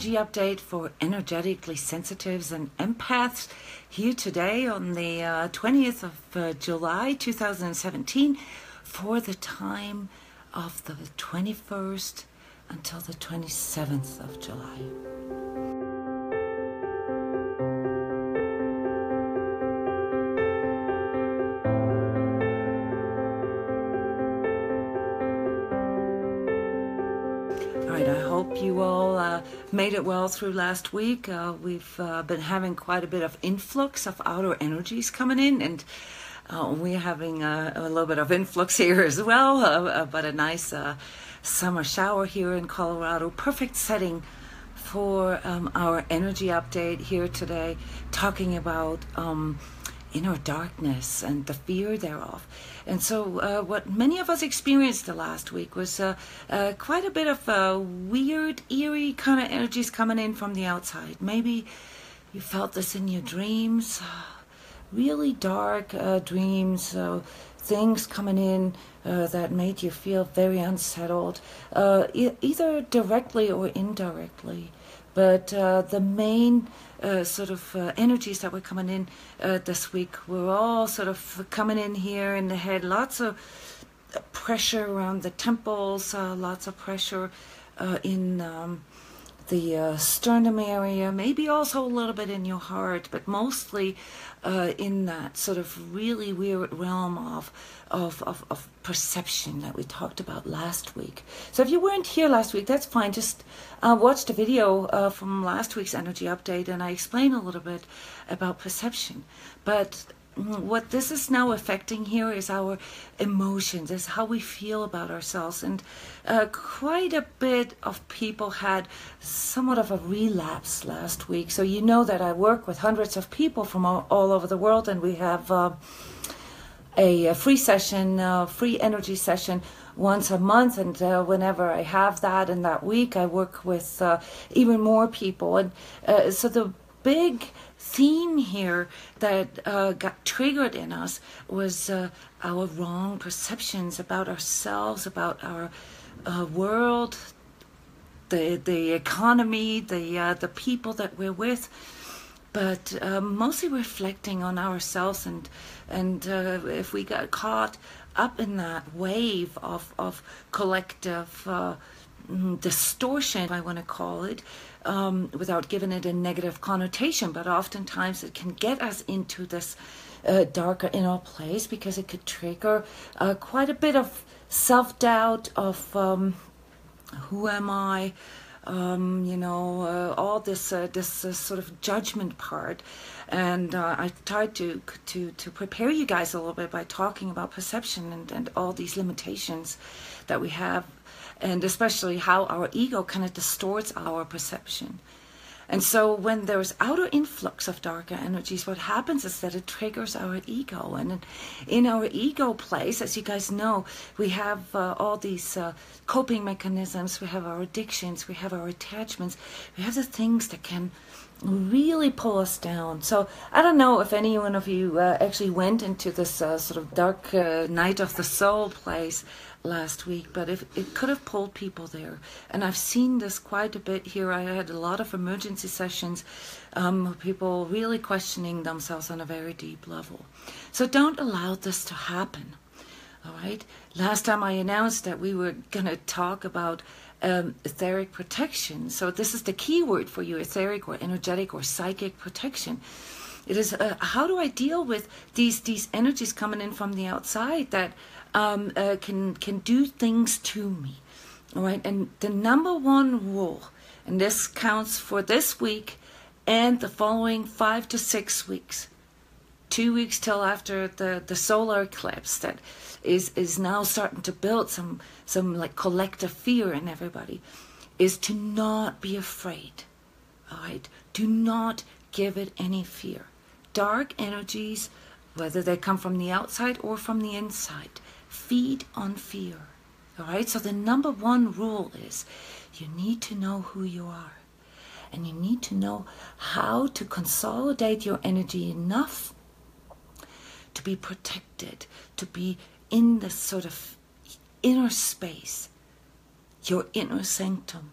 energy update for energetically sensitives and empaths here today on the 20th of July 2017 for the time of the 21st until the 27th of July. I hope you all made it well through last week. We've been having quite a bit of influx of outer energies coming in, and we're having a little bit of influx here as well, but a nice summer shower here in Colorado. Perfect setting for our energy update here today, talking about inner darkness and the fear thereof. And so what many of us experienced the last week was quite a bit of weird, eerie kind of energies coming in from the outside. Maybe you felt this in your dreams, really dark dreams, things coming in that made you feel very unsettled, either directly or indirectly. But the main sort of energies that were coming in this week were all sort of coming in here in the head. Lots of pressure around the temples, lots of pressure in the sternum area, maybe also a little bit in your heart, but mostly in that sort of really weird realm of perception that we talked about last week. So if you weren't here last week, that's fine. Just watch the video from last week's energy update, and I explain a little bit about perception. But what this is now affecting here is our emotions, is how we feel about ourselves. And quite a bit of people had somewhat of a relapse last week. So you know that I work with hundreds of people from all over the world, and we have a free session, free energy session once a month. And whenever I have that in that week, I work with even more people. And so the big theme here that got triggered in us was our wrong perceptions about ourselves, about our world, the economy, the people that we're with, but mostly reflecting on ourselves. And if we got caught up in that wave of collective distortion, I want to call it, without giving it a negative connotation, but oftentimes it can get us into this darker inner place, because it could trigger quite a bit of self-doubt of who am I, all this sort of judgment part. And I tried to prepare you guys a little bit by talking about perception and all these limitations that we have, and especially how our ego kind of distorts our perception. And so when there's outer influx of darker energies, what happens is that it triggers our ego. And in our ego place, as you guys know, we have all these coping mechanisms, we have our addictions, we have our attachments, we have the things that can really pull us down. So I don't know if any one of you actually went into this sort of dark night of the soul place last week, but if it could have pulled people there. And I've seen this quite a bit here. I had a lot of emergency sessions, people really questioning themselves on a very deep level. So don't allow this to happen. All right. Last time I announced that we were going to talk about etheric protection. So this is the key word for you: etheric or energetic or psychic protection. It is how do I deal with these energies coming in from the outside that can do things to me. All right. And the number one rule, and this counts for this week and the following 5 to 6 weeks, 2 weeks till after the solar eclipse that is now starting to build some like collective fear in everybody, is to not be afraid. All right. Do not give it any fear. Dark energies, whether they come from the outside or from the inside, feed on fear. All right. So the number one rule is you need to know who you are, and you need to know how to consolidate your energy enough to be protected, to be in this sort of inner space, your inner sanctum.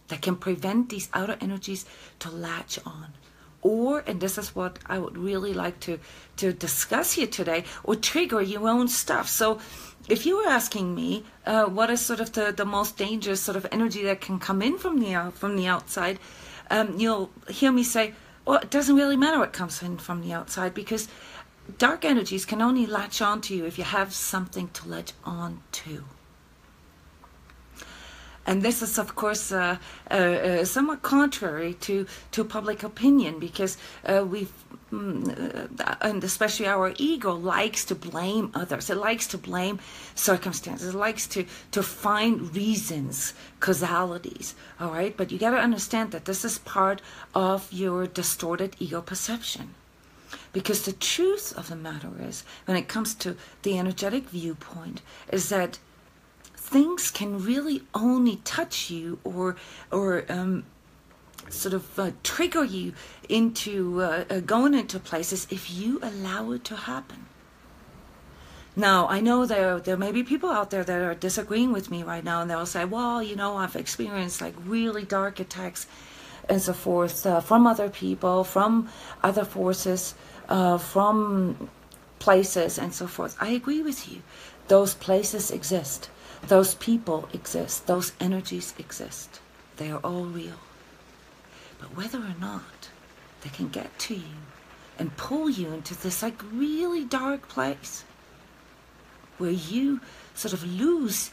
that can prevent these outer energies to latch on. Or, and this is what I would really like to discuss here today, or trigger your own stuff. So if you were asking me what is sort of the most dangerous sort of energy that can come in from the outside, you'll hear me say, well, it doesn't really matter what comes in from the outside, because dark energies can only latch on to you if you have something to latch on to. And this is, of course, somewhat contrary to public opinion, because and especially our ego likes to blame others. It likes to blame circumstances. It likes to find reasons, causalities, all right? But you got to understand that this is part of your distorted ego perception. Because the truth of the matter is, when it comes to the energetic viewpoint, is that things can really only touch you or trigger you into going into places if you allow it to happen. Now, I know there may be people out there that are disagreeing with me right now, and they'll say, well, you know, I've experienced like really dark attacks and so forth from other people, from other forces, from places and so forth. I agree with you. Those places exist. Those people exist. Those energies exist. They are all real. But whether or not they can get to you and pull you into this like really dark place where you sort of lose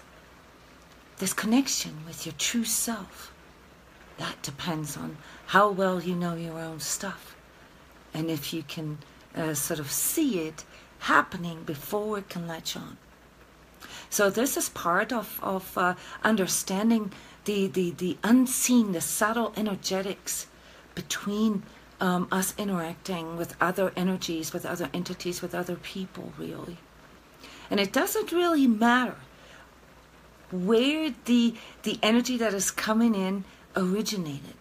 this connection with your true self, that depends on how well you know your own stuff, and if you can sort of see it happening before it can latch on. So this is part of understanding the unseen, the subtle energetics between us interacting with other energies, with other entities, with other people, really. And it doesn't really matter where the energy that is coming in originated.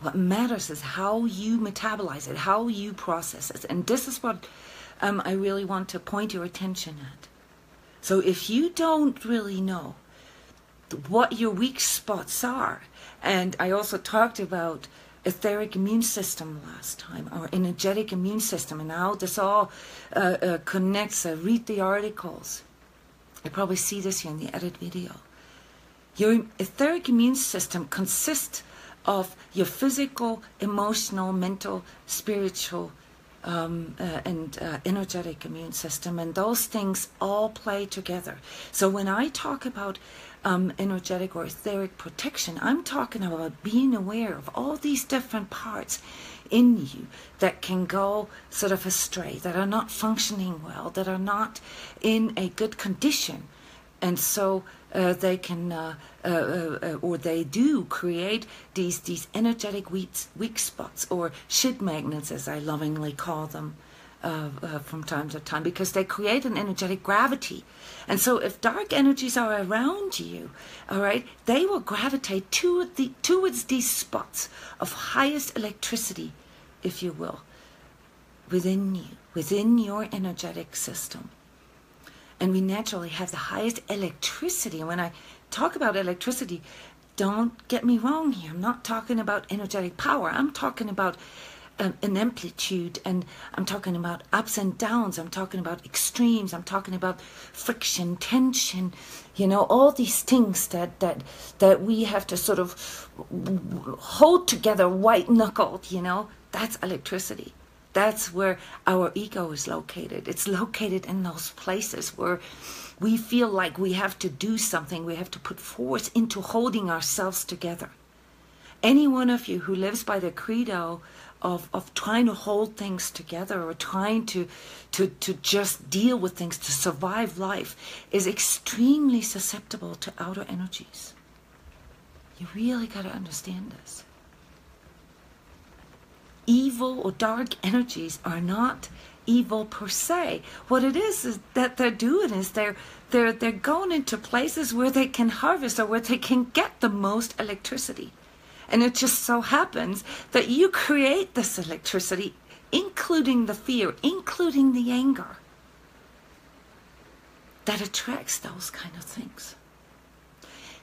What matters is how you metabolize it, how you process it. And this is what I really want to point your attention at. So if you don't really know what your weak spots are, and I also talked about etheric immune system last time, or energetic immune system, and how this all connects. Read the articles. You probably see this here in the edit video. Your etheric immune system consists of your physical, emotional, mental, spiritual, and energetic immune system, and those things all play together. So when I talk about energetic or etheric protection, I'm talking about being aware of all these different parts in you that can go sort of astray, that are not functioning well, that are not in a good condition, and so they can or they do create these energetic weak spots, or shit magnets, as I lovingly call them from time to time, because they create an energetic gravity. And so if dark energies are around you, all right, they will gravitate towards these spots of highest electricity, if you will, within you, within your energetic system. And we naturally have the highest electricity. And when I talk about electricity, don't get me wrong here. I'm not talking about energetic power. I'm talking about an amplitude, and I'm talking about ups and downs. I'm talking about extremes. I'm talking about friction, tension, you know, all these things that we have to sort of hold together, white-knuckled, you know. That's electricity. That's where our ego is located. It's located in those places where we feel like we have to do something. We have to put force into holding ourselves together. Any one of you who lives by the credo of trying to hold things together, or trying to just deal with things, to survive life, is extremely susceptible to outer energies. You really got to understand this. Evil or dark energies are not evil per se. What it is that they're doing is they're going into places where they can harvest, or where they can get the most electricity. And it just so happens that you create this electricity, including the fear, including the anger, that attracts those kind of things.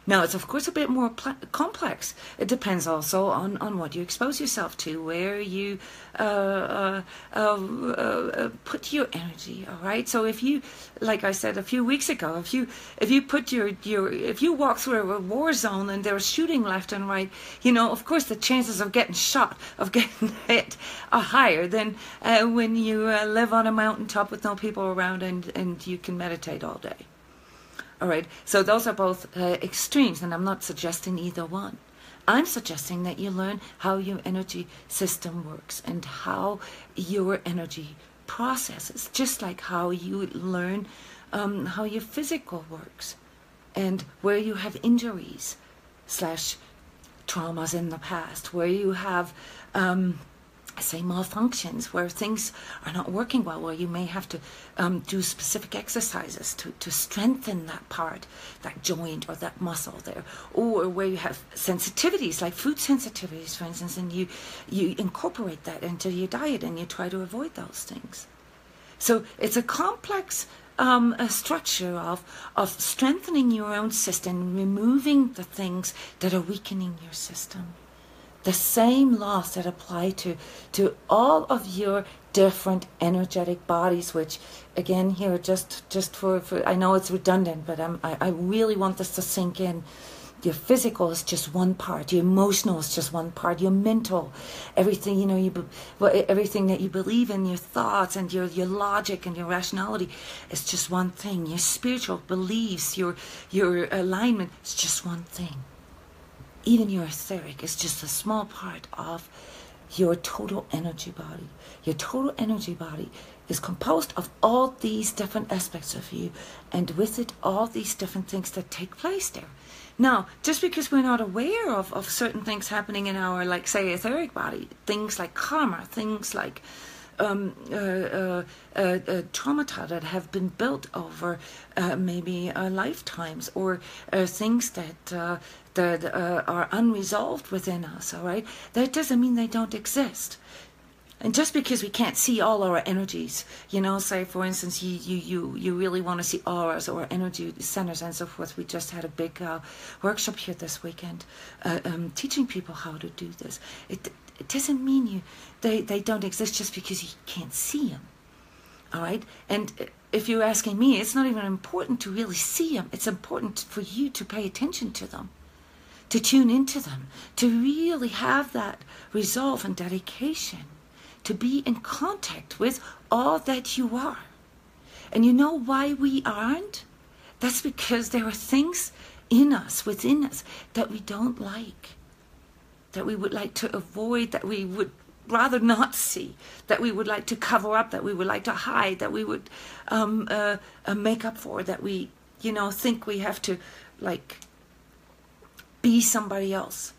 Now, it's of course a bit more complex. It depends also on what you expose yourself to, where you put your energy. All right. So if you, like I said a few weeks ago, if you put if you walk through a war zone and there's shooting left and right, of course the chances of getting shot, of getting hit, are higher than when you live on a mountaintop with no people around and you can meditate all day. All right, so those are both extremes, and I'm not suggesting either one. I'm suggesting that you learn how your energy system works and how your energy processes, just like how you learn how your physical works and where you have injuries / traumas in the past, where you have say malfunctions, where things are not working well, where you may have to do specific exercises to strengthen that part, that joint or that muscle there, or where you have sensitivities like food sensitivities, for instance, and you incorporate that into your diet and you try to avoid those things. So it's a complex a structure of strengthening your own system, removing the things that are weakening your system. The same laws that apply to all of your different energetic bodies, which again here just for I know it's redundant, but I really want this to sink in. Your physical is just one part. Your emotional is just one part. Your mental, everything everything that you believe in, your thoughts and your logic and your rationality is just one thing. Your spiritual beliefs, your alignment is just one thing. Even your etheric is just a small part of your total energy body. Your total energy body is composed of all these different aspects of you, and with it all these different things that take place there. Now, just because we're not aware of certain things happening in our, like, say, etheric body, things like karma, things like traumata that have been built over maybe lifetimes, or things that are unresolved within us, all right? That doesn't mean they don't exist. And just because we can't see all our energies, say for instance, you really want to see auras or energy centers and so forth. We just had a big workshop here this weekend, teaching people how to do this. It doesn't mean they don't exist just because you can't see them, all right? And if you're asking me, it's not even important to really see them. It's important for you to pay attention to them, to tune into them, to really have that resolve and dedication, to be in contact with all that you are. And you know why we aren't? That's because there are things in us, within us, that we don't like, that we would like to avoid, that we would rather not see, that we would like to cover up, that we would like to hide, that we would make up for, that we, think we have to, like, be somebody else.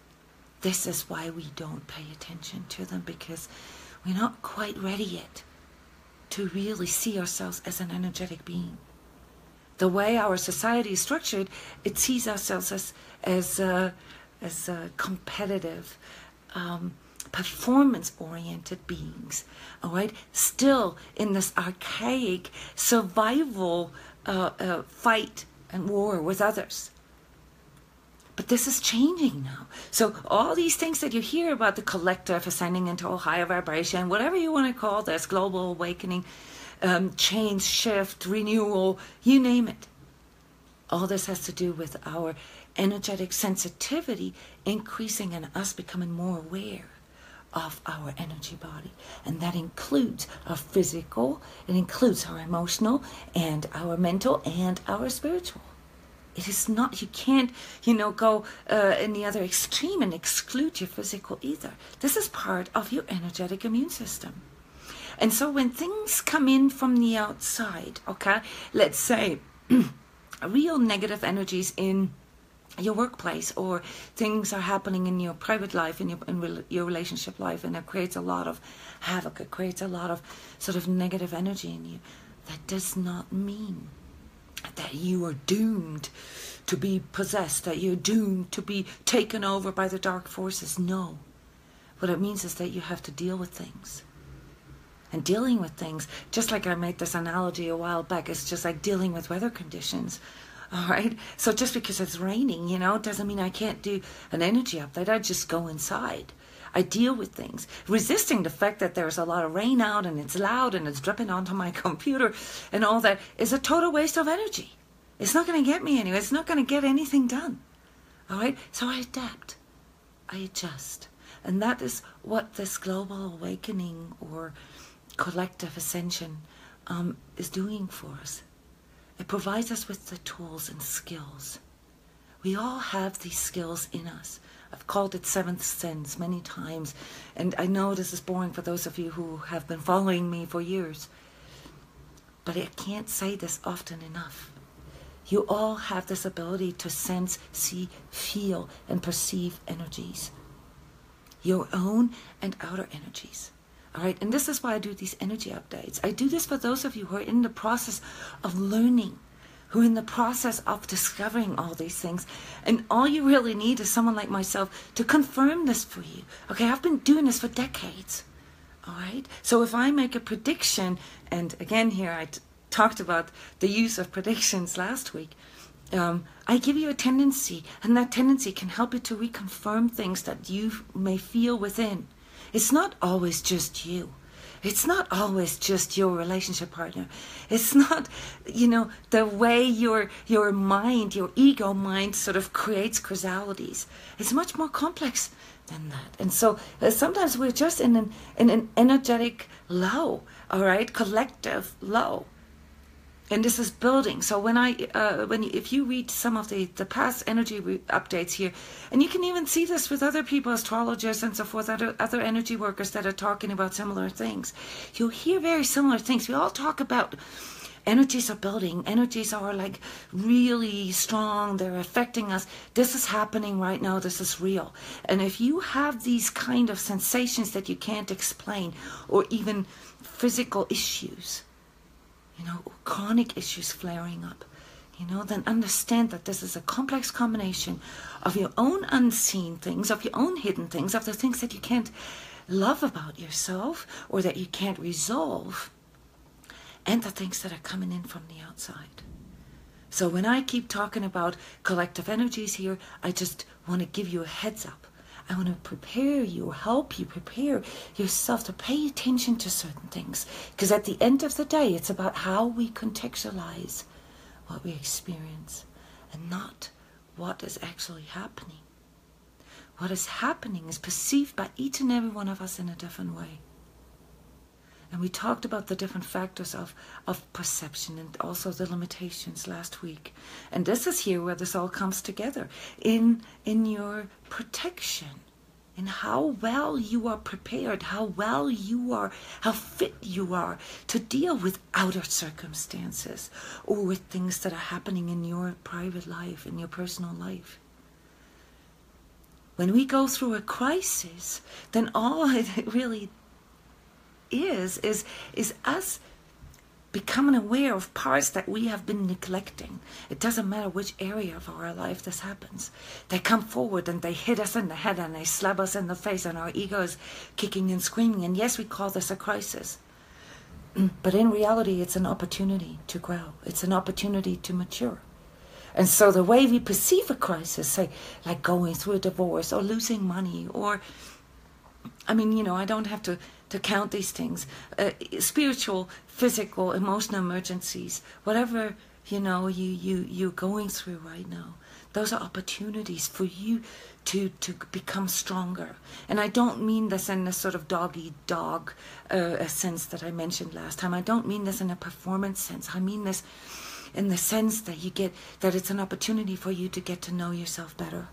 This is why we don't pay attention to them, because we're not quite ready yet to really see ourselves as an energetic being. The way our society is structured, it sees ourselves as competitive, performance-oriented beings, all right? Still in this archaic survival fight and war with others. But this is changing now. So all these things that you hear about the collective ascending into a higher vibration, whatever you want to call this, global awakening, change, shift, renewal, you name it. All this has to do with our energetic sensitivity increasing and us becoming more aware of our energy body. And that includes our physical, it includes our emotional, and our mental, and our spiritual. It is not, you can't, go in the other extreme and exclude your physical either. This is part of your energetic immune system. And so when things come in from the outside, okay, let's say real negative energies in your workplace, or things are happening in your private life, in your relationship life, and it creates a lot of havoc, it creates a lot of sort of negative energy in you, that does not mean that you are doomed to be possessed, that you're doomed to be taken over by the dark forces. No. What it means is that you have to deal with things. And dealing with things, just like I made this analogy a while back, it's just like dealing with weather conditions. All right. So just because it's raining, doesn't mean I can't do an energy update. I just go inside. I deal with things. Resisting the fact that there's a lot of rain out and it's loud and it's dripping onto my computer and all that is a total waste of energy. It's not going to get me anywhere. It's not going to get anything done. All right. So I adapt. I adjust. And that is what this global awakening or collective ascension is doing for us. It provides us with the tools and skills. We all have these skills in us. I've called it seventh sense many times, and I know this is boring for those of you who have been following me for years, but I can't say this often enough. You all have this ability to sense, see, feel, and perceive energies. Your own and outer energies. All right, and this is why I do these energy updates. I do this for those of you who are in the process of learning, who are in the process of discovering all these things. And all you really need is someone like myself to confirm this for you. Okay, I've been doing this for decades. All right, so if I make a prediction, and again here I talked about the use of predictions last week, I give you a tendency, and that tendency can help you to reconfirm things that you may feel within. It's not always just you. It's not always just your relationship partner. It's not, the way your mind, your ego mind sort of creates causalities. It's much more complex than that. And so sometimes we're just in an energetic low, all right, collective low. And this is building. So if you read some of the past energy updates here, and you can even see this with other people, astrologers and so forth, other energy workers that are talking about similar things, you'll hear very similar things. We all talk about energies are building, energies are like really strong, they're affecting us. This is happening right now, this is real. And if you have these kind of sensations that you can't explain, or even physical issues, chronic issues flaring up, then understand that this is a complex combination of your own unseen things, of your own hidden things, of the things that you can't love about yourself or that you can't resolve, and the things that are coming in from the outside. So when I keep talking about collective energies here, I just want to give you a heads up. I want to prepare you, help you prepare yourself to pay attention to certain things. Because at the end of the day, it's about how we contextualize what we experience and not what is actually happening. What is happening is perceived by each and every one of us in a different way. And we talked about the different factors of perception and also the limitations last week. And this is here where this all comes together in your protection, in how well you are prepared, how fit you are to deal with outer circumstances or with things that are happening in your private life, in your personal life. When we go through a crisis, then all it really is us becoming aware of parts that we have been neglecting. It doesn't matter which area of our life this happens. They come forward and they hit us in the head and they slap us in the face and our ego is kicking and screaming. And yes, we call this a crisis. But in reality, it's an opportunity to grow. It's an opportunity to mature. And so the way we perceive a crisis, say, like going through a divorce or losing money or, I don't have to count these things, spiritual, physical, emotional emergencies, whatever, you're going through right now. Those are opportunities for you to become stronger. And I don't mean this in the sort of dog-eat-dog sense that I mentioned last time. I don't mean this in a performance sense. I mean this in the sense that it's an opportunity for you to get to know yourself better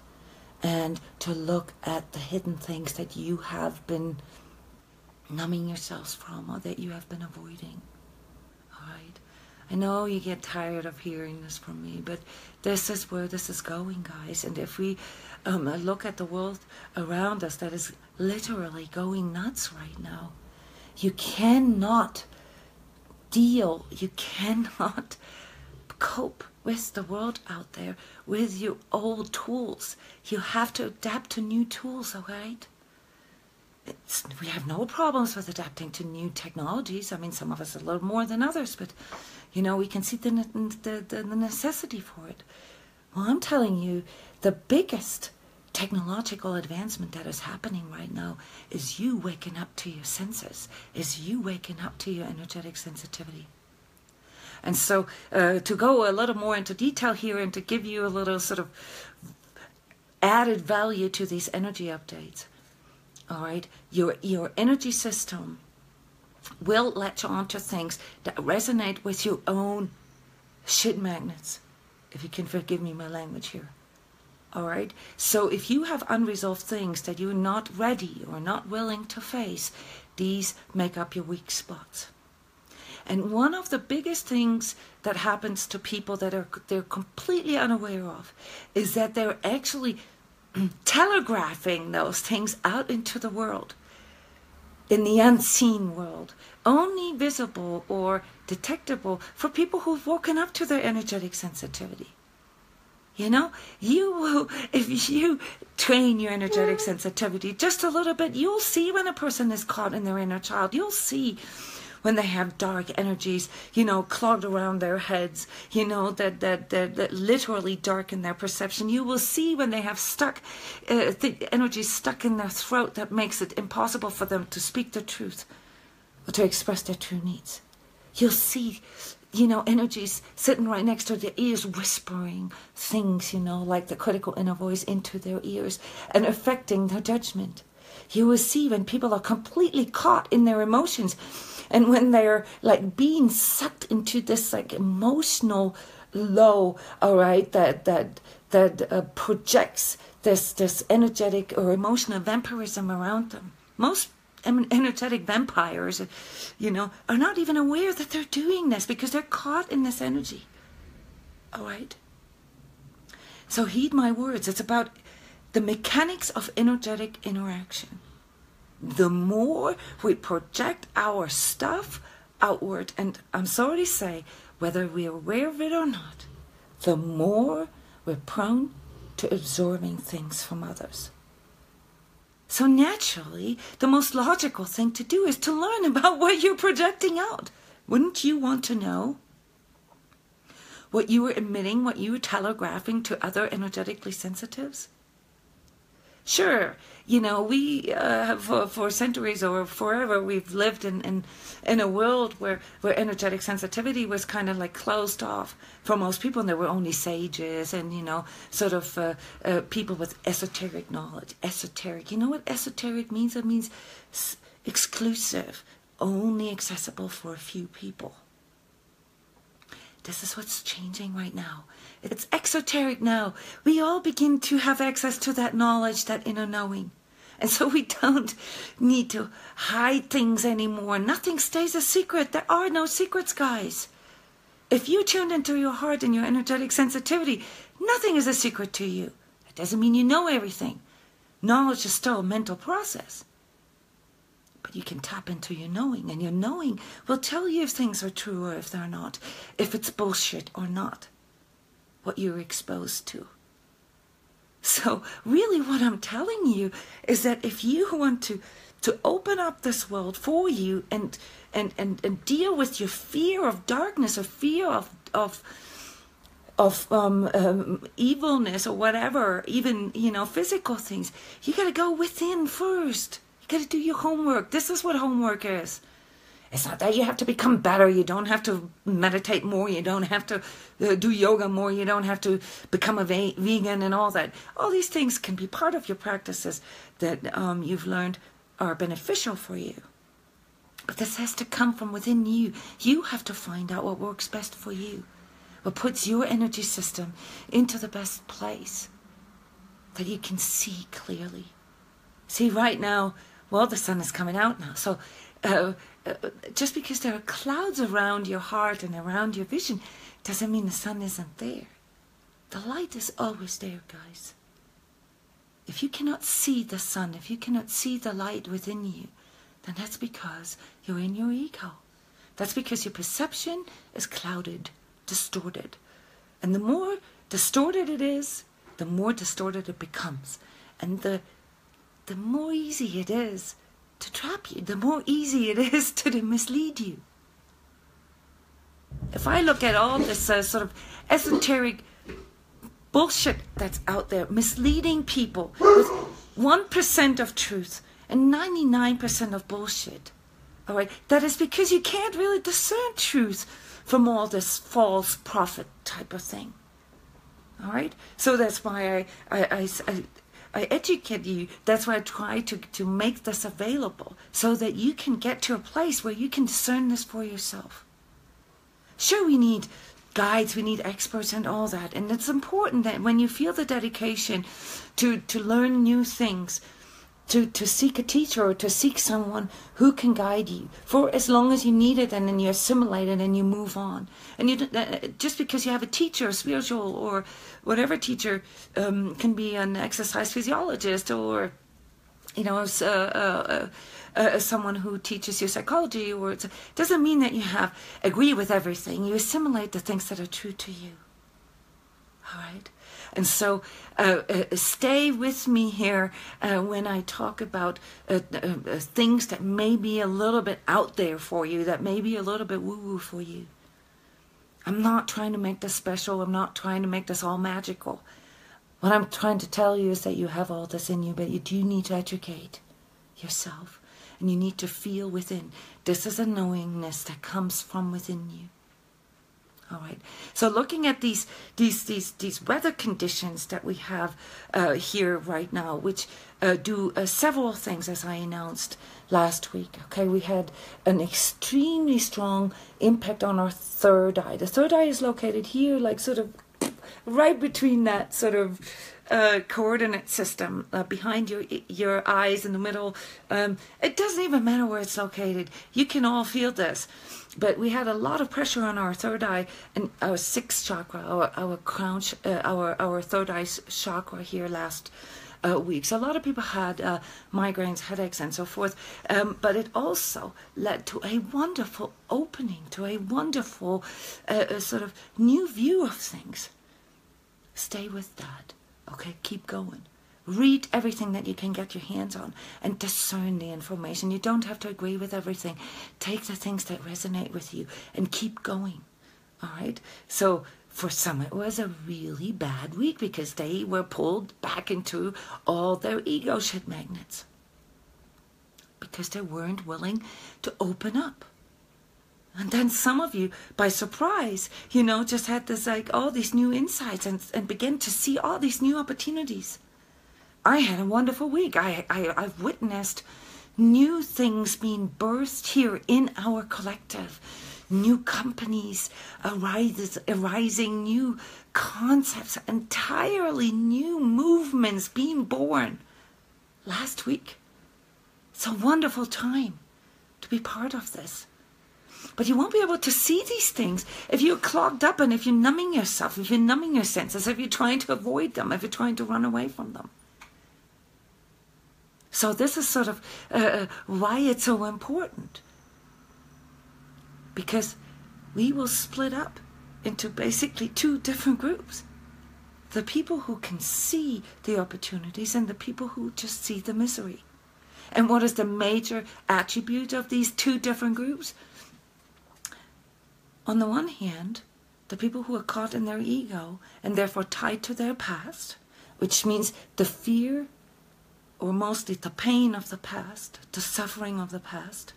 and to look at the hidden things that you have been numbing yourselves from or that you have been avoiding. All right. I know you get tired of hearing this from me, but this is where this is going, guys. And if we look at the world around us that is literally going nuts right now, you cannot cope with the world out there with your old tools. You have to adapt to new tools, all right? We have no problems with adapting to new technologies. I mean, some of us a little more than others, but, we can see the necessity for it. Well, I'm telling you, the biggest technological advancement that is happening right now is you waking up to your senses, is you waking up to your energetic sensitivity. And so to go a little more into detail here and to give you a little sort of added value to these energy updates, all right, your energy system will latch on to things that resonate with your own shit magnets, if you can forgive me my language here. All right, so if you have unresolved things that you're not ready or not willing to face, these make up your weak spots. And one of the biggest things that happens to people that they're completely unaware of is that they're actually telegraphing those things out into the world, in the unseen world, only visible or detectable for people who've woken up to their energetic sensitivity. You will, if you train your energetic sensitivity just a little bit, you'll see when a person is caught in their inner child. You'll see when they have dark energies, clogged around their heads, that literally darken their perception. You will see when they have energy stuck in their throat that makes it impossible for them to speak the truth or to express their true needs. You'll see energies sitting right next to their ears, whispering things, like the critical inner voice into their ears and affecting their judgment. You will see when people are completely caught in their emotions and when they're like being sucked into this like emotional low, all right, that projects this energetic or emotional vampirism around them. Most energetic vampires, are not even aware that they're doing this because they're caught in this energy. All right? So heed my words. It's about the mechanics of energetic interaction. The more we project our stuff outward, and I'm sorry to say, whether we're aware of it or not, the more we're prone to absorbing things from others. So naturally, the most logical thing to do is to learn about what you're projecting out. Wouldn't you want to know what you were emitting, what you were telegraphing to other energetically sensitives? Sure, we for centuries or forever we've lived in a world where energetic sensitivity was kind of like closed off for most people, and there were only sages and people with esoteric knowledge. Esoteric, you know what esoteric means? It means exclusive, only accessible for a few people. This is what's changing right now. It's exoteric now. We all begin to have access to that knowledge, that inner knowing. And so we don't need to hide things anymore. Nothing stays a secret. There are no secrets, guys. If you tuned into your heart and your energetic sensitivity, nothing is a secret to you. It doesn't mean you know everything. Knowledge is still a mental process. But you can tap into your knowing, and your knowing will tell you if things are true or if they're not, if it's bullshit or not, what you're exposed to. So really what I'm telling you is that if you want to open up this world for you and deal with your fear of darkness or fear of evilness or whatever, even, physical things, you got to go within first. You got to do your homework. This is what homework is. It's not that you have to become better. You don't have to meditate more. You don't have to do yoga more. You don't have to become a vegan and all that. All these things can be part of your practices that you've learned are beneficial for you. But this has to come from within you. You have to find out what works best for you. What puts your energy system into the best place that you can see clearly. See, right now, well, the sun is coming out now. So just because there are clouds around your heart and around your vision doesn't mean the sun isn't there. The light is always there, guys. If you cannot see the sun, if you cannot see the light within you, then that's because you're in your ego. That's because your perception is clouded, distorted. And the more distorted it is, the more distorted it becomes. And the more easy it is to trap you, the more easy it is to mislead you. If I look at all this sort of esoteric bullshit that's out there, misleading people with 1% of truth and 99% of bullshit, all right, that is because you can't really discern truth from all this false prophet type of thing. All right, so that's why I educate you. That's why I try to make this available, so that you can get to a place where you can discern this for yourself. Sure, we need guides, we need experts and all that, and it's important that when you feel the dedication to learn new things, to seek a teacher or to seek someone who can guide you for as long as you need it, and then you assimilate it and you move on. And you just because you have a teacher, a spiritual or whatever teacher, can be an exercise physiologist, or someone who teaches you psychology, or it doesn't mean that you agree with everything. You assimilate the things that are true to you. All right? And so stay with me here when I talk about things that may be a little bit out there for you, that may be a little bit woo-woo for you. I'm not trying to make this special. I'm not trying to make this all magical. What I'm trying to tell you is that you have all this in you, but you do need to educate yourself. And you need to feel within. This is a knowingness that comes from within you. All right. So looking at these weather conditions that we have here right now, which do several things, as I announced last week. Okay, we had an extremely strong impact on our third eye. The third eye is located here, like sort of right between that sort of coordinate system behind your eyes in the middle. It doesn't even matter where it's located. You can all feel this. But we had a lot of pressure on our third eye and our sixth chakra, our crown, our third eye chakra here last week. So a lot of people had migraines, headaches, and so forth. But it also led to a wonderful opening, to a wonderful sort of new view of things. Stay with that. Okay, keep going. Read everything that you can get your hands on and discern the information. You don't have to agree with everything. Take the things that resonate with you and keep going. All right? So for some, it was a really bad week because they were pulled back into all their ego shit magnets because they weren't willing to open up. And then some of you, by surprise, just had this, like, all these new insights and began to see all these new opportunities. I had a wonderful week. I've witnessed new things being birthed here in our collective. New companies arising, new concepts, entirely new movements being born last week. It's a wonderful time to be part of this. But you won't be able to see these things if you're clogged up and if you're numbing yourself, if you're numbing your senses, if you're trying to avoid them, if you're trying to run away from them. So this is sort of why it's so important. Because we will split up into basically two different groups. The people who can see the opportunities and the people who just see the misery. And what is the major attribute of these two different groups? On the one hand, the people who are caught in their ego and therefore tied to their past, which means the fear or mostly the pain of the past, the suffering of the past,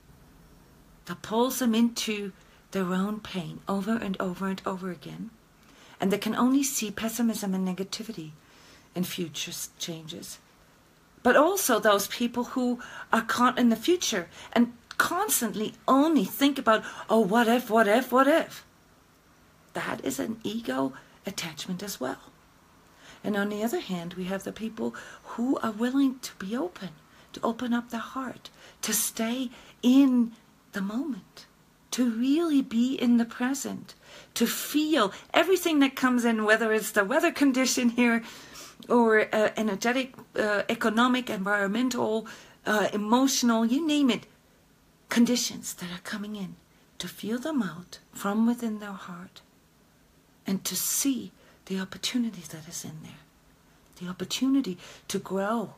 that pulls them into their own pain over and over and over again. And they can only see pessimism and negativity in future changes. But also those people who are caught in the future and constantly only think about, oh, what if, what if, what if? That is an ego attachment as well. And on the other hand, we have the people who are willing to be open, to open up their heart, to stay in the moment, to really be in the present, to feel everything that comes in, whether it's the weather condition here or energetic, economic, environmental, emotional, you name it, conditions that are coming in, to feel them out from within their heart and to see the opportunity that is in there, the opportunity to grow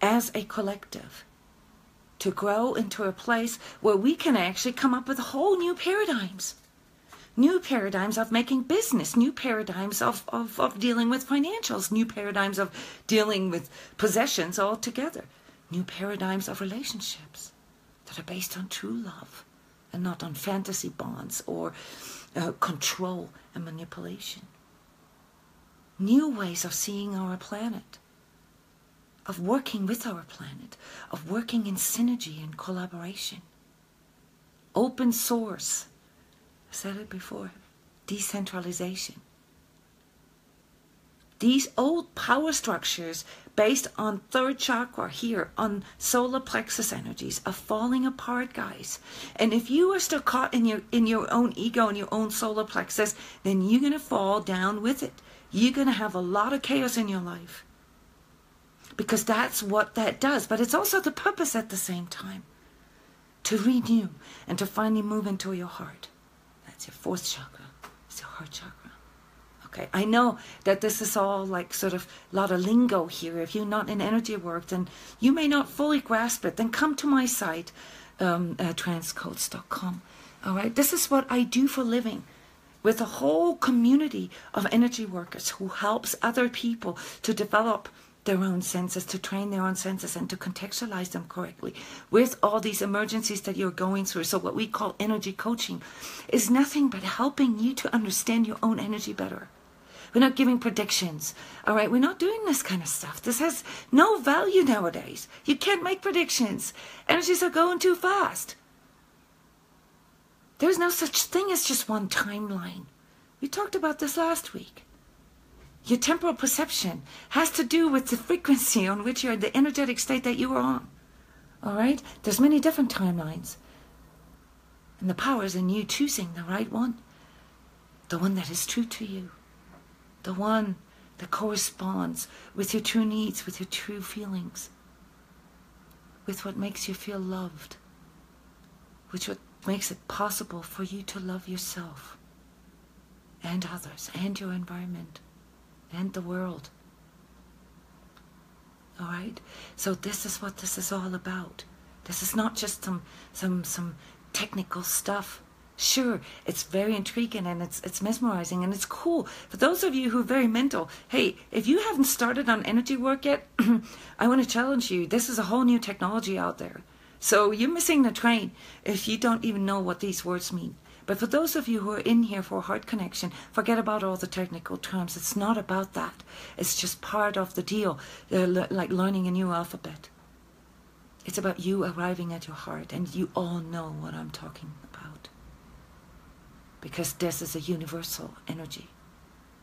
as a collective to grow into a place where we can actually come up with whole new paradigms. New paradigms of making business, new paradigms of dealing with financials, new paradigms of dealing with possessions altogether, new paradigms of relationships that are based on true love and not on fantasy bonds or control and manipulation. New ways of seeing our planet, of working with our planet, of working in synergy and collaboration. Open source. I said it before. Decentralization. These old power structures based on third chakra here, on solar plexus energies, are falling apart, guys. And if you are still caught in your own ego and your own solar plexus, then you're going to fall down with it. You're going to have a lot of chaos in your life. Because that's what that does. But it's also the purpose at the same time. To renew and to finally move into your heart. That's your fourth chakra. It's your heart chakra. Okay, I know that this is all like sort of a lot of lingo here. If you're not in energy work, then you may not fully grasp it. Then come to my site, transCODES.com. All right, this is what I do for a living, with a whole community of energy workers who helps other people to develop their own senses, to train their own senses, and to contextualize them correctly with all these emergencies that you're going through. So what we call energy coaching is nothing but helping you to understand your own energy better. We're not giving predictions, all right? We're not doing this kind of stuff. This has no value nowadays. You can't make predictions. Energies are going too fast. There's no such thing as just one timeline. We talked about this last week. Your temporal perception has to do with the frequency on which you're, the energetic state that you are on. All right? There's many different timelines. And the power is in you choosing the right one. The one that is true to you. The one that corresponds with your true needs, with your true feelings. With what makes you feel loved. With what makes it possible for you to love yourself. And others. And your environment. And the world. All right? So this is what this is all about. This is not just some technical stuff. Sure, it's very intriguing and it's mesmerizing and it's cool. For those of you who are very mental, hey, if you haven't started on energy work yet, I want to challenge you. This is a whole new technology out there. So you're missing the train if you don't even know what these words mean. But for those of you who are in here for a heart connection, forget about all the technical terms. It's not about that. It's just part of the deal, like learning a new alphabet. It's about you arriving at your heart, and you all know what I'm talking about. Because this is a universal energy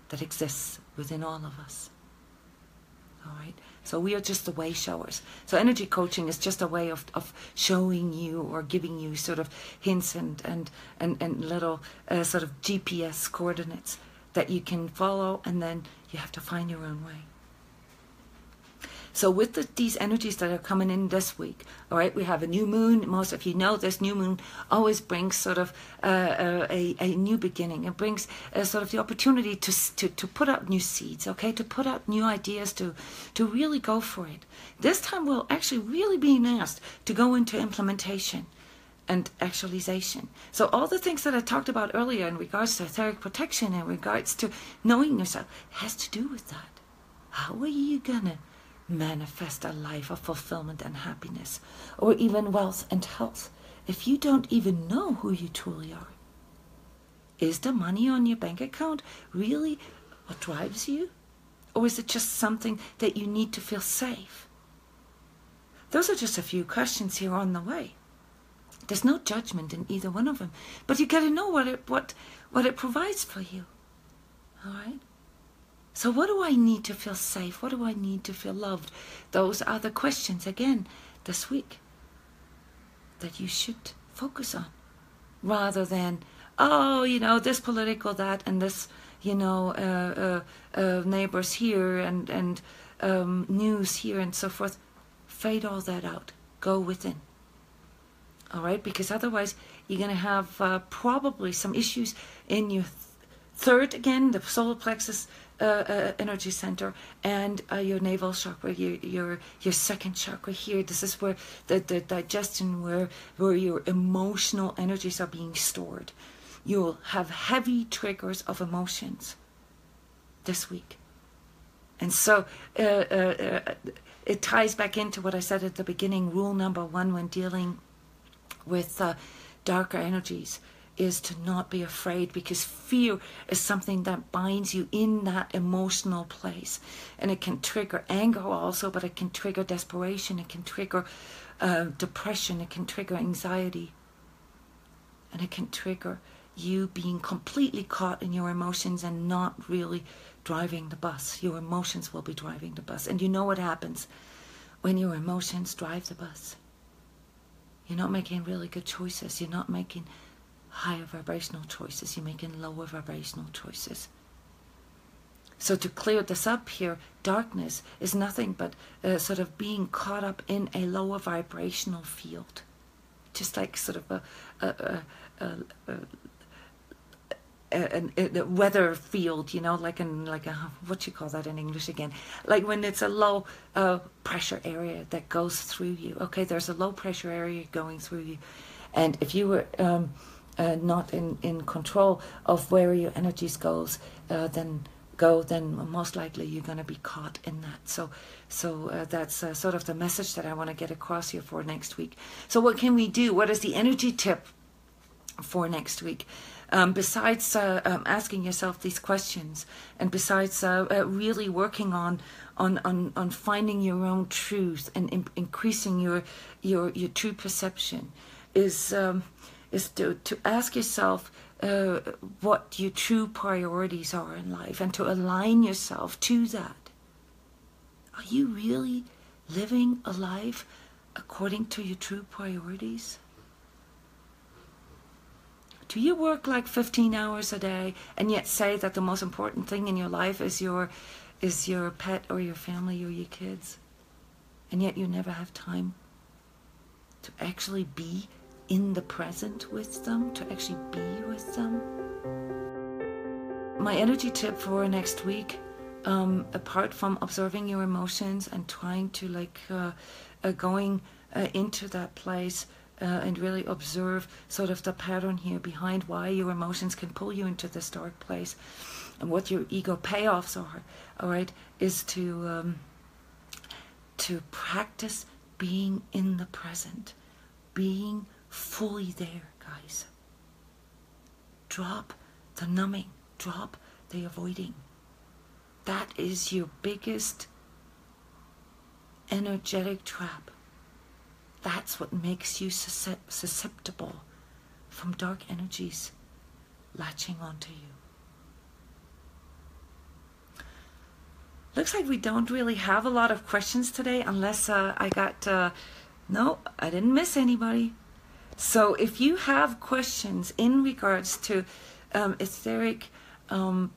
that exists within all of us. All right? So we are just the way showers. So energy coaching is just a way of showing you or giving you sort of hints and little sort of GPS coordinates that you can follow, and then you have to find your own way. So with these energies that are coming in this week, all right, we have a new moon. Most of you know this new moon always brings sort of a new beginning. It brings sort of the opportunity to put out new seeds, okay, to put out new ideas, to really go for it. This time we'll actually really being asked to go into implementation and actualization. So all the things that I talked about earlier in regards to etheric protection, in regards to knowing yourself, has to do with that. How are you gonna manifest a life of fulfillment and happiness, or even wealth and health, if you don't even know who you truly are? Is the money on your bank account really what drives you? Or is it just something that you need to feel safe? Those are just a few questions here on the way. There's no judgment in either one of them, but you got to know what it provides for you. All right? So what do I need to feel safe? What do I need to feel loved? Those are the questions, again, this week, that you should focus on. Rather than, oh, you know, this political, that, and this, you know, neighbors here, and news here, and so forth. Fade all that out. Go within. All right? Because otherwise, you're going to have probably some issues in your Third, again, the solar plexus energy center, and your navel chakra, your second chakra here. This is where the digestion, where your emotional energies are being stored. You'll have heavy triggers of emotions this week. And so it ties back into what I said at the beginning. Rule number 1 when dealing with darker energies is to not be afraid, because fear is something that binds you in that emotional place. And it can trigger anger also, but it can trigger desperation, it can trigger depression, it can trigger anxiety, and it can trigger you being completely caught in your emotions and not really driving the bus. Your emotions will be driving the bus. And you know what happens when your emotions drive the bus? You're not making really good choices. You're not making higher vibrational choices. You're making lower vibrational choices. So to clear this up here, darkness is nothing but sort of being caught up in a lower vibrational field. Just like sort of a weather field, you know, like a what you call that in English again, like when it's a low pressure area that goes through you. Okay, there's a low pressure area going through you, and if you were not in control of where your energies goes, then most likely you're going to be caught in that. So that's sort of the message that I want to get across here for next week. So what can we do? What is the energy tip for next week? Besides asking yourself these questions, and besides really working on finding your own truth and increasing your true perception, is to ask yourself what your true priorities are in life, and to align yourself to that. Are you really living a life according to your true priorities? Do you work like 15 hours a day and yet say that the most important thing in your life is your pet or your family or your kids? And yet you never have time to actually be in the present with them, to actually be with them? My energy tip for next week, apart from observing your emotions and trying to going into that place, and really observe sort of the pattern here behind why your emotions can pull you into this dark place, and what your ego payoffs are, all right, is to practice being in the present, being fully there, guys. Drop the numbing, drop the avoiding. That is your biggest energetic trap. That's what makes you susceptible from dark energies latching onto you. Looks like we don't really have a lot of questions today, unless I got... no, I didn't miss anybody. So if you have questions in regards to etheric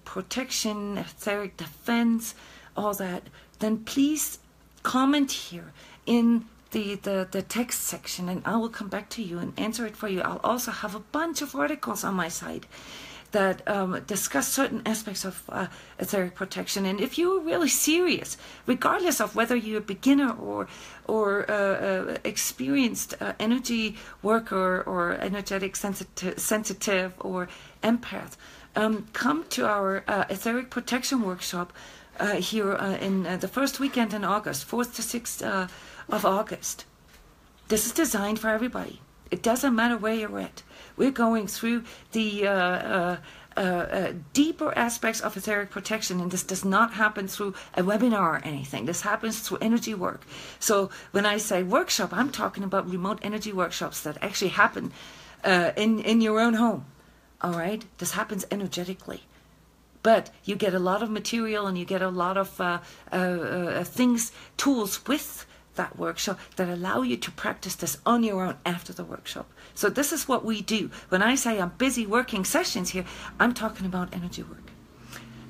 protection, etheric defense, all that, then please comment here in the text section, and I will come back to you and answer it for you. I'll also have a bunch of articles on my site that discuss certain aspects of etheric protection. And if you're really serious, regardless of whether you're a beginner or experienced energy worker or energetic sensitive or empath, come to our etheric protection workshop here in the first weekend in August, 4th to 6th of August. This is designed for everybody. It doesn't matter where you're at. We're going through the deeper aspects of etheric protection, and this does not happen through a webinar or anything. This happens through energy work. So when I say workshop, I'm talking about remote energy workshops that actually happen in your own home. All right? This happens energetically. But you get a lot of material, and you get a lot of tools with that workshop that allow you to practice this on your own after the workshop. So this is what we do. When I say I'm busy working sessions here, I'm talking about energy work.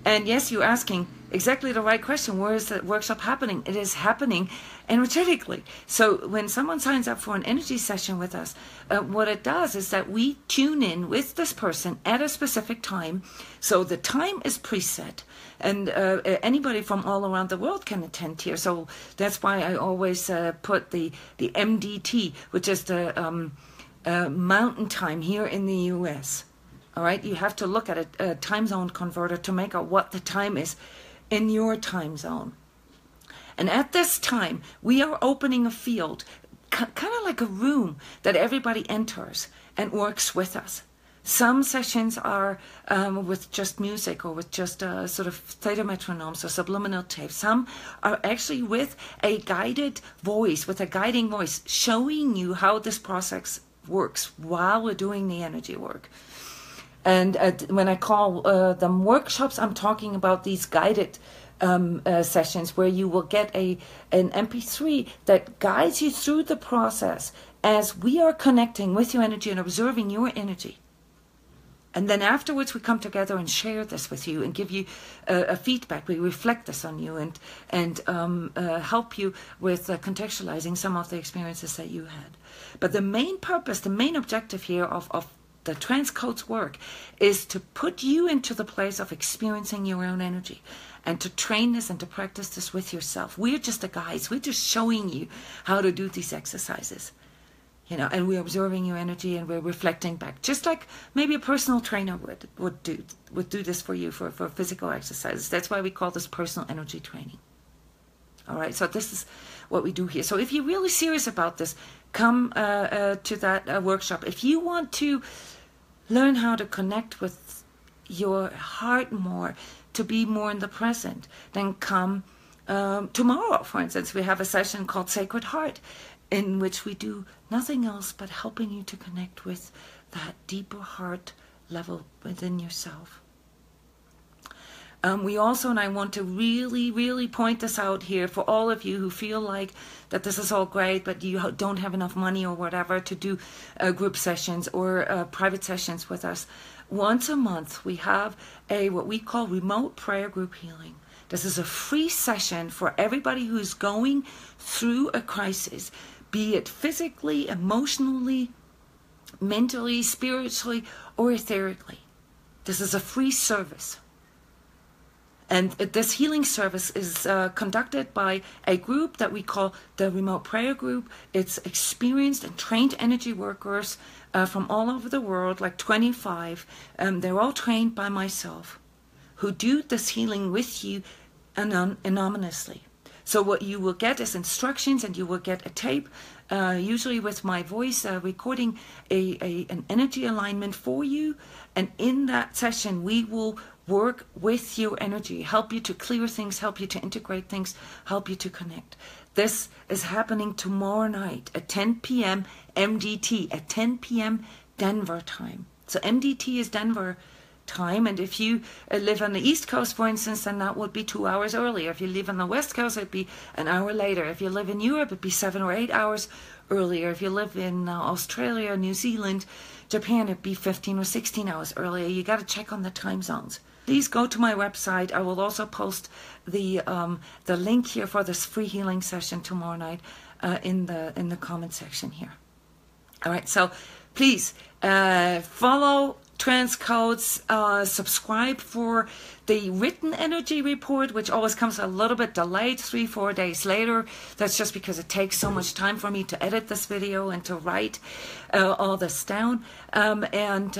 And yes, you're asking exactly the right question. Where is the workshop happening? It is happening energetically. So when someone signs up for an energy session with us, what it does is that we tune in with this person at a specific time. So the time is preset, and anybody from all around the world can attend here. So that's why I always put the MDT, which is the mountain time here in the US. All right, you have to look at a time zone converter to make out what the time is in your time zone. And at this time, we are opening a field, kind of like a room that everybody enters and works with us. Some sessions are with just music or with just sort of theta metronomes or subliminal tapes. Some are actually with a guided voice, with a guiding voice, showing you how this process works while we're doing the energy work. And when I call them workshops, I'm talking about these guided sessions where you will get an MP3 that guides you through the process as we are connecting with your energy and observing your energy. And then afterwards we come together and share this with you and give you a feedback. We reflect this on you and help you with contextualizing some of the experiences that you had. But the main purpose, the main objective here of the transCODES work is to put you into the place of experiencing your own energy and to train this and to practice this with yourself. We're just the guides. We're just showing you how to do these exercises, you know, and we're observing your energy and we're reflecting back, just like maybe a personal trainer would do this for you for physical exercises. That's why we call this personal energy training. All right, so this is what we do here. So if you're really serious about this, come to that workshop. If you want to learn how to connect with your heart more, to be more in the present, then come tomorrow, for instance. We have a session called Sacred Heart, in which we do nothing else but helping you to connect with that deeper heart level within yourself. We also, and I want to really, really point this out here for all of you who feel like that this is all great, but you don't have enough money or whatever to do group sessions or private sessions with us. Once a month, we have what we call remote prayer group healing. This is a free session for everybody who's going through a crisis, be it physically, emotionally, mentally, spiritually, or etherically. This is a free service. And this healing service is conducted by a group that we call the Remote Prayer Group. It's experienced and trained energy workers from all over the world, like 25. They're all trained by myself, who do this healing with you anonymously. So what you will get is instructions, and you will get a tape, usually with my voice, recording an energy alignment for you. And in that session, we will work with your energy, help you to clear things, help you to integrate things, help you to connect. This is happening tomorrow night at 10 p.m. MDT, at 10 p.m. Denver time. So MDT is Denver time, and if you live on the East Coast, for instance, then that would be 2 hours earlier. If you live on the West Coast, it'd be an hour later. If you live in Europe, it'd be 7 or 8 hours earlier. If you live in Australia, New Zealand, Japan, it'd be 15 or 16 hours earlier. You got to check on the time zones. Please go to my website. I will also post the link here for this free healing session tomorrow night in the comment section here. All right, so please follow transCODES, subscribe for the written energy report, which always comes a little bit delayed, 3-4 days later. That's just because it takes so much time for me to edit this video and to write all this down, and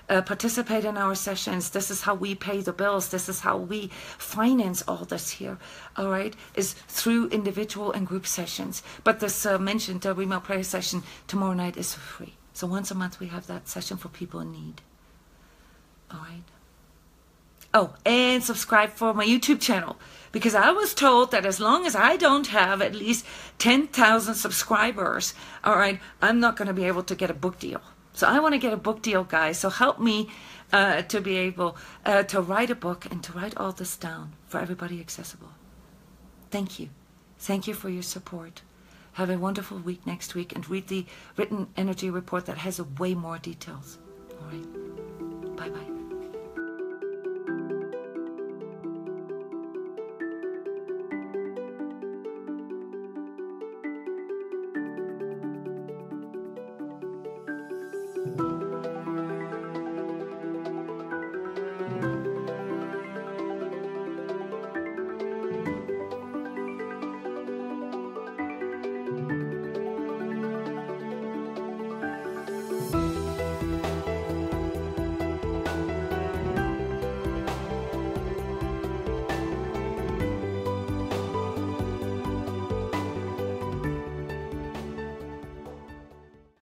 participate in our sessions. This is how we pay the bills. This is how we finance all this here, all right, is through individual and group sessions. But this mentioned remote prayer session tomorrow night is free. So once a month we have that session for people in need. All right. Oh, and subscribe for my YouTube channel, because I was told that as long as I don't have at least 10,000 subscribers, all right, I'm not going to be able to get a book deal. So I want to get a book deal, guys. So help me to be able to write a book and to write all this down for everybody accessible. Thank you. Thank you for your support. Have a wonderful week next week, and read the written energy report that has way more details. All right. Bye-bye.